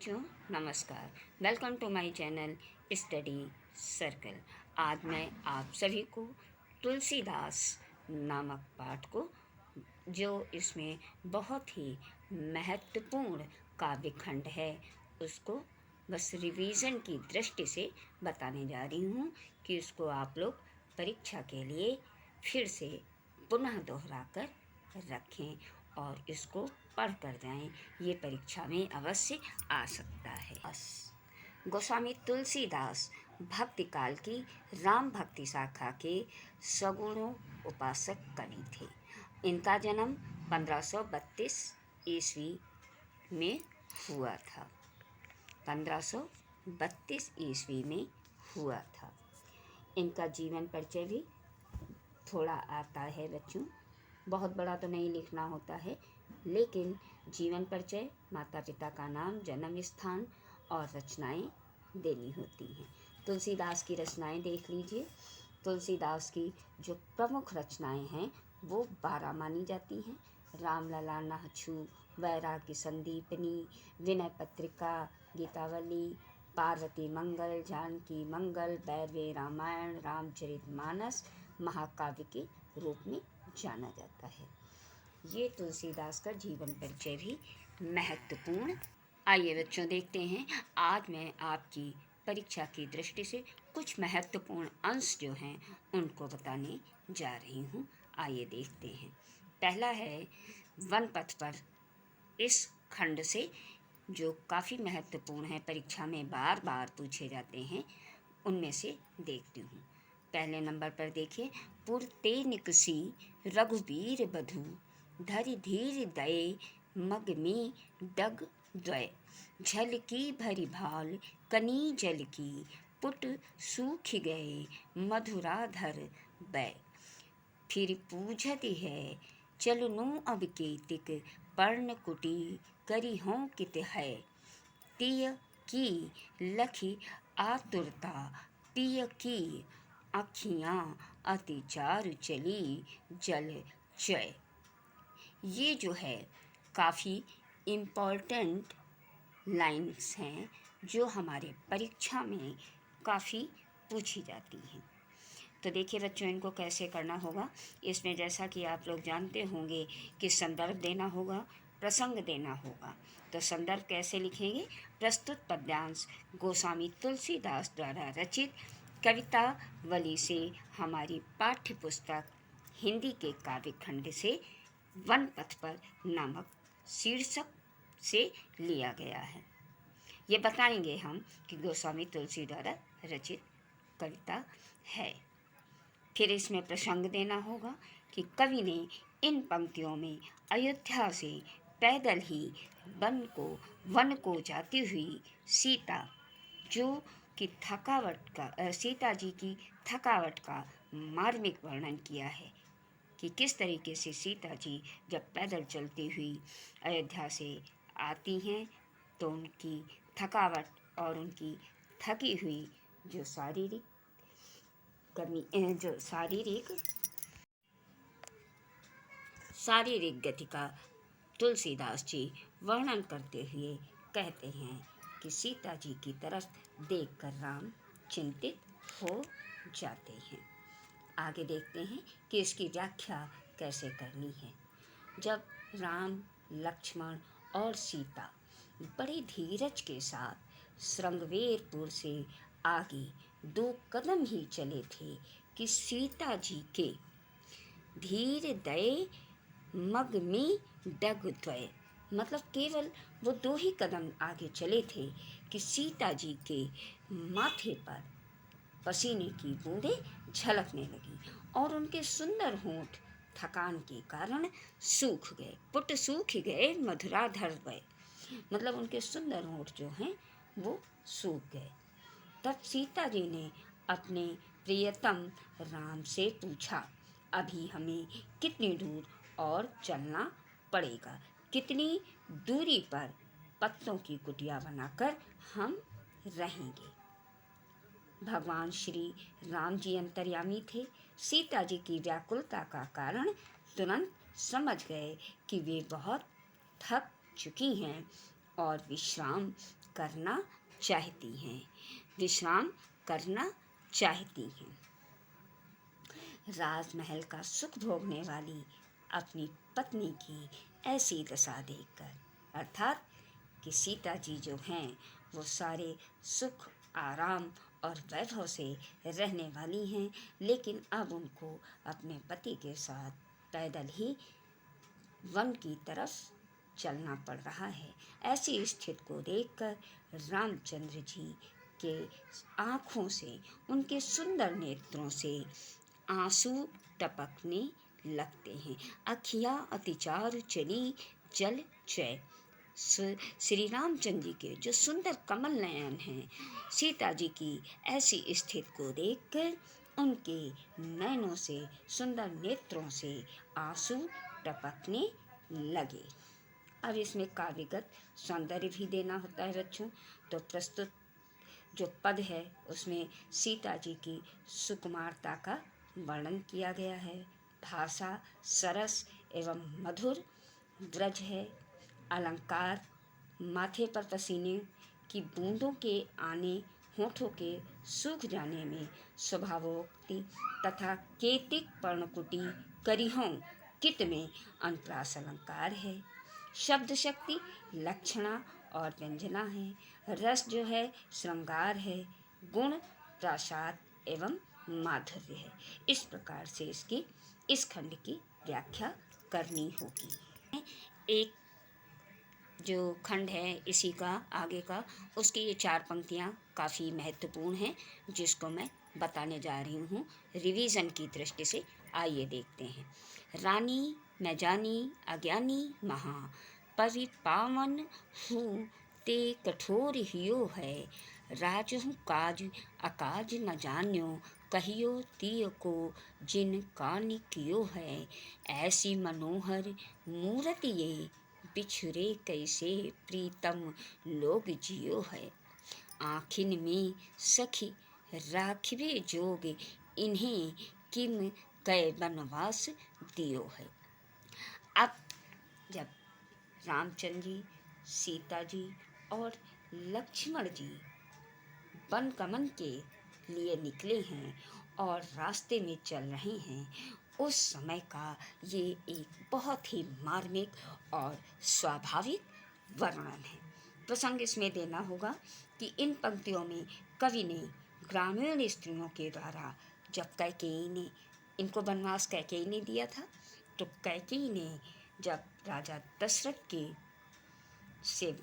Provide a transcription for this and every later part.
बच्चों नमस्कार। Welcome to my channel study circle. आज मैं आप सभी को तुलसीदास नामक पाठ को, जो इसमें बहुत ही महत्वपूर्ण काव्य खंड है, उसको बस रिवीजन की दृष्टि से बताने जा रही हूँ कि उसको आप लोग परीक्षा के लिए फिर से पुनः दोहरा कर रखें और इसको पढ़ कर जाएं। ये परीक्षा में अवश्य आ सकता है। गोस्वामी तुलसीदास भक्ति काल की राम भक्ति शाखा के सगुणों उपासक कवि थे। इनका जन्म 1532 ईस्वी में हुआ था। 1532 ईस्वी में हुआ था। इनका जीवन परिचय भी थोड़ा आता है बच्चों, बहुत बड़ा तो नहीं लिखना होता है, लेकिन जीवन परिचय, माता पिता का नाम, जन्म स्थान और रचनाएं देनी होती हैं। तुलसीदास की रचनाएं देख लीजिए। तुलसीदास की जो प्रमुख रचनाएं हैं वो 12 मानी जाती हैं। रामलला नाहछू, वैराग्य संदीपनी, विनय पत्रिका, गीतावली, पार्वती मंगल, जानकी मंगल, वैरवे रामायण, रामचरितमानस महाकाव्य के रूप में जाना जाता है। ये तुलसीदास का जीवन परिचय भी महत्वपूर्ण। आइए बच्चों देखते हैं। आज मैं आपकी परीक्षा की दृष्टि से कुछ महत्वपूर्ण अंश जो हैं उनको बताने जा रही हूँ। आइए देखते हैं। पहला है वन पथ पर। इस खंड से जो काफ़ी महत्वपूर्ण है, परीक्षा में बार बार पूछे जाते हैं, उनमें से देखती हूँ। पहले नंबर पर देखिए, पुरते निकसी रघुबीर बधु, धरि धीर दये मग में डग द्वय, झल की भरी भाल कनी जल की, पुट सूख गए मधुराधर बै, फिर पूछती है चलनु अब केतिक, पर्ण कुटी करी हों कित है, तिय की लखी आतुरता, पिय की आँखियाँ अति चारु चली जल चय। ये जो है काफ़ी इम्पोर्टेंट लाइन्स हैं जो हमारे परीक्षा में काफ़ी पूछी जाती हैं। तो देखिए बच्चों, इनको कैसे करना होगा। इसमें जैसा कि आप लोग जानते होंगे कि संदर्भ देना होगा, प्रसंग देना होगा। तो संदर्भ कैसे लिखेंगे? प्रस्तुत पद्यांश गोस्वामी तुलसीदास द्वारा रचित कवितावली से हमारी पाठ्य पुस्तक हिंदी के काव्य खंड से वन पथ पर नामक शीर्षक से लिया गया है। ये बताएंगे हम कि गोस्वामी तुलसी द्वारा रचित कविता है। फिर इसमें प्रसंग देना होगा कि कवि ने इन पंक्तियों में अयोध्या से पैदल ही वन को जाती हुई सीता सीता जी की थकावट का मार्मिक वर्णन किया है कि किस तरीके से सीता जी जब पैदल चलती हुई अयोध्या से आती हैं तो उनकी थकावट और उनकी थकी हुई जो शारीरिक गति का तुलसीदास जी वर्णन करते हुए कहते हैं कि सीता जी की तरफ देखकर राम चिंतित हो जाते हैं। आगे देखते हैं कि इसकी व्याख्या कैसे करनी है। जब राम, लक्ष्मण और सीता बड़े धीरज के साथ श्रृंगवेरपुर से आगे 2 कदम ही चले थे कि सीता जी के धीर दये मग में डग द्वय, मतलब केवल वो 2 ही कदम आगे चले थे कि सीता जी के माथे पर पसीने की बूंदें झलकने लगी और उनके सुंदर होंठ थकान के कारण सूख गए। पुट सूख गए मधुराधर बै, मतलब उनके सुंदर होंठ जो हैं वो सूख गए। तब सीता जी ने अपने प्रियतम राम से पूछा, अभी हमें कितनी दूर और चलना पड़ेगा? कितनी दूरी पर पत्तों की कुटिया बनाकर हम रहेंगे? भगवान श्री राम जी अंतर्यामी थे। सीता जी की व्याकुलता का कारण तुरंत समझ गए कि वे बहुत थक चुकी हैं और विश्राम करना चाहती हैं, विश्राम करना चाहती हैं। राजमहल का सुख भोगने वाली अपनी पत्नी की ऐसी दशा देखकर, अर्थात कि सीता जी जो हैं वो सारे सुख आराम और वैभव से रहने वाली हैं, लेकिन अब उनको अपने पति के साथ पैदल ही वन की तरफ चलना पड़ रहा है। ऐसी स्थिति को देखकर रामचंद्र जी के आँखों से, उनके सुंदर नेत्रों से आंसू टपकने लगते हैं। अखियाँ अतिचार चली जल चय। श्री रामचंद्र जी के जो सुंदर कमल नयन हैं, सीता जी की ऐसी स्थिति को देखकर उनके नयनों से, सुंदर नेत्रों से आंसू टपकने लगे। अब इसमें काव्यगत सौंदर्य भी देना होता है बच्चों। तो प्रस्तुत जो पद है उसमें सीता जी की सुकुमारता का वर्णन किया गया है। भाषा सरस एवं मधुर ब्रज है। अलंकार माथे पर पसीने की बूंदों के आने, होठों के सूख जाने में स्वभावोक्ति तथा केतिक पर्णकुटी करिहों कित में अनुप्रास अलंकार है। शब्द शक्ति लक्षणा और व्यंजना है। रस जो है श्रृंगार है। गुण प्रासाद एवं माधुर्य है। इस प्रकार से इस खंड की व्याख्या करनी होगी। एक जो खंड है इसी का आगे का, उसकी ये 4 पंक्तियाँ काफ़ी महत्वपूर्ण हैं, जिसको मैं बताने जा रही हूँ रिवीजन की दृष्टि से। आइए देखते हैं। रानी मैं जानी अज्ञानी महा, परिपावन हूँ ते कठोर हियो है। राजहु काज अकाज न जान्यो, कहियो तिय को जिन कानि कियो है। ऐसी मनोहर मूरति ये, बिछुरे कैसे प्रीतम लोग जियो है। आँखिन में सखी राखिबे जोग, इन्हें किम कै बनवास दियो है। अब जब रामचंद्र जी, सीता जी और लक्ष्मण जी वन गमन के लिए निकले हैं और रास्ते में चल रहे हैं, उस समय का ये एक बहुत ही मार्मिक और स्वाभाविक वर्णन है। प्रसंग इसमें देना होगा कि इन पंक्तियों में कवि ने ग्रामीण स्त्रियों के द्वारा, जब कैकेयी ने इनको वनवास कैकेयी ने दिया था, तो कैकेयी ने जब राजा दशरथ के से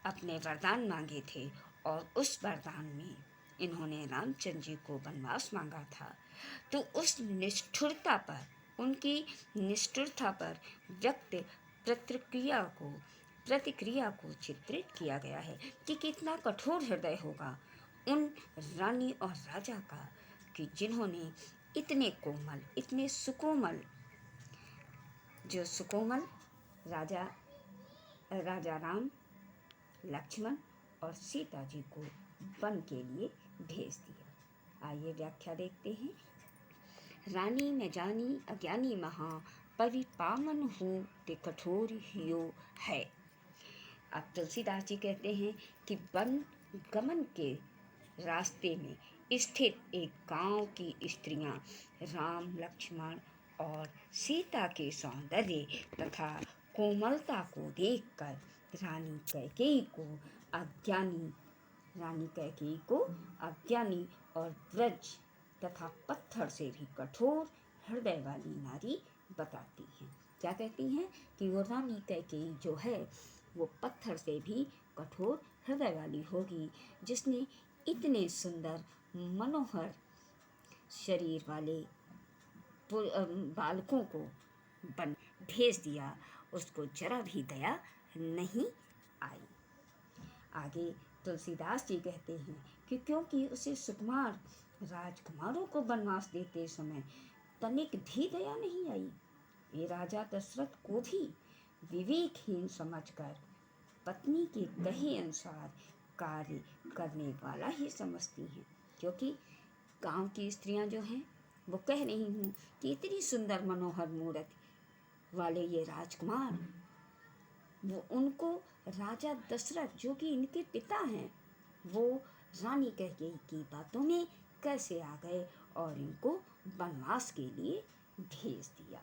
अपने वरदान मांगे थे और उस वरदान में इन्होंने रामचंद्र जी को वनवास मांगा था, तो उस निष्ठुरता पर, उनकी निष्ठुरता पर व्यक्त प्रतिक्रिया को चित्रित किया गया है कि कितना कठोर हृदय होगा उन रानी और राजा का, कि जिन्होंने इतने कोमल, इतने सुकोमल, जो सुकोमल राजा राम, लक्ष्मण और सीता जी को वन के लिए भेज दिया। आइए व्याख्या देखते हैं। रानी मैं जानी अज्ञानी महा, परिपावन हूँ ते कठोर हियो है। अब तुलसीदास जी कहते हैं कि वन गमन के रास्ते में स्थित एक गांव की स्त्रियां राम, लक्ष्मण और सीता के सौंदर्य तथा कोमलता को देखकर रानी कैकेयी को अज्ञानी और ब्रज तथा पत्थर से भी कठोर हृदय वाली नारी बताती हैं। क्या कहती हैं कि वो रानी कैकेयी जो है वो पत्थर से भी कठोर हृदय वाली होगी, जिसने इतने सुंदर मनोहर शरीर वाले बालकों को भेज दिया, उसको जरा भी दया नहीं आई। आगे तुलसीदास जी कहते हैं कि क्योंकि उसे सुकुमार राजकुमारों को वनवास देते समय तनिक भी दया नहीं आई, ये राजा दशरथ को भी विवेकहीन समझकर पत्नी के कहे अनुसार कार्य करने वाला ही समझती हैं। क्योंकि गांव की स्त्रियां जो हैं वो कह रही हूँ कि इतनी सुंदर मनोहर मूर्ति वाले ये राजकुमार वो उनको राजा दशरथ जो कि इनके पिता हैं, वो रानी कैकेयी की बातों में कैसे आ गए और इनको वनवास के लिए भेज दिया।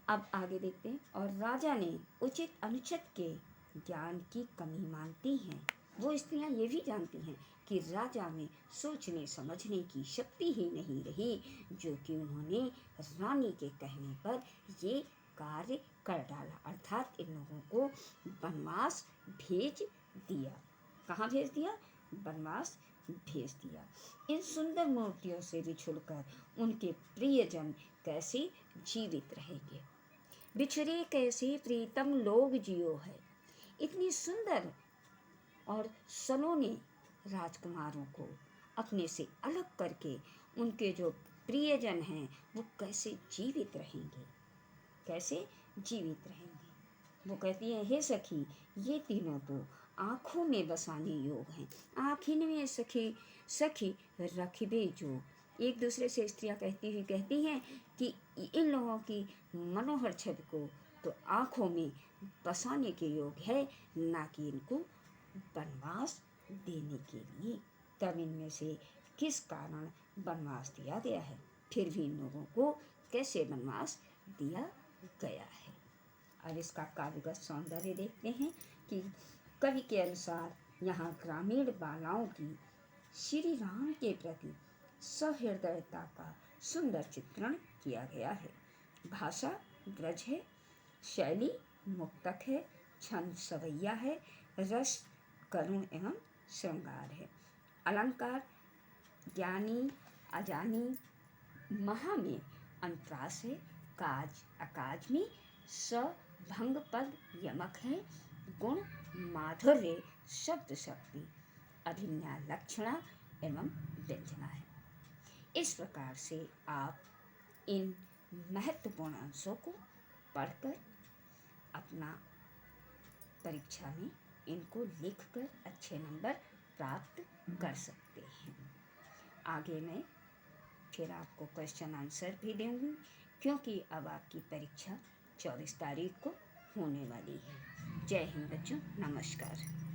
अब आगे देखते हैं। और राजा ने उचित अनुचित के ज्ञान की कमी मानती हैं। वो स्त्रियां ये भी जानती हैं कि राजा में सोचने समझने की शक्ति ही नहीं रही, जो कि उन्होंने रानी के कहने पर ये कार्य कर डाला, अर्थात इन लोगों को वनवास भेज दिया। कहाँ भेज दिया? वनवास भेज दिया। इन सुंदर मूर्तियों से बिछुड़कर उनके प्रियजन कैसे जीवित रहेंगे? बिछड़े कैसे प्रीतम लोग जियो है। इतनी सुंदर और सलोने राजकुमारों को अपने से अलग करके उनके जो प्रियजन हैं वो कैसे जीवित रहेंगे? कैसे जीवित रहेंगे? वो कहती है, हे सखी, ये तीनों तो आँखों में बसाने योग हैं। आँखिन में सखी सखी रखबे जो। एक दूसरे से स्त्रियाँ कहती हैं कि इन लोगों की मनोहर छवि को तो आँखों में बसाने के योग है, ना कि इनको वनवास देने के लिए। तब इनमें से किस कारण वनवास दिया गया है? फिर भी इन लोगों को कैसे वनवास दिया गया है? अब इसका काव्यगत सौंदर्य देखते हैं कि कवि के अनुसार यहाँ ग्रामीण बालाओं की श्री राम के प्रति सहृदयता का सुंदर चित्रण किया गया है। भाषा ब्रज है, शैली मुक्तक है, छंद सवैया है, रस करुण एवं श्रृंगार है, अलंकार ज्ञानी अजानी महा में अंतरास है, काज अकाज में सभंग पद यमक है, गुण माधुर्य शब्द शक्ति अभिन्या लक्षणा एवं व्यंजना है। इस प्रकार से आप इन महत्वपूर्ण अंशों को पढ़कर अपना परीक्षा में इनको लिखकर अच्छे नंबर प्राप्त कर सकते हैं। आगे मैं फिर आपको क्वेश्चन आंसर भी दूँगी, क्योंकि अब आपकी परीक्षा 24 तारीख को होने वाली है। जय हिंद बच्चों, नमस्कार।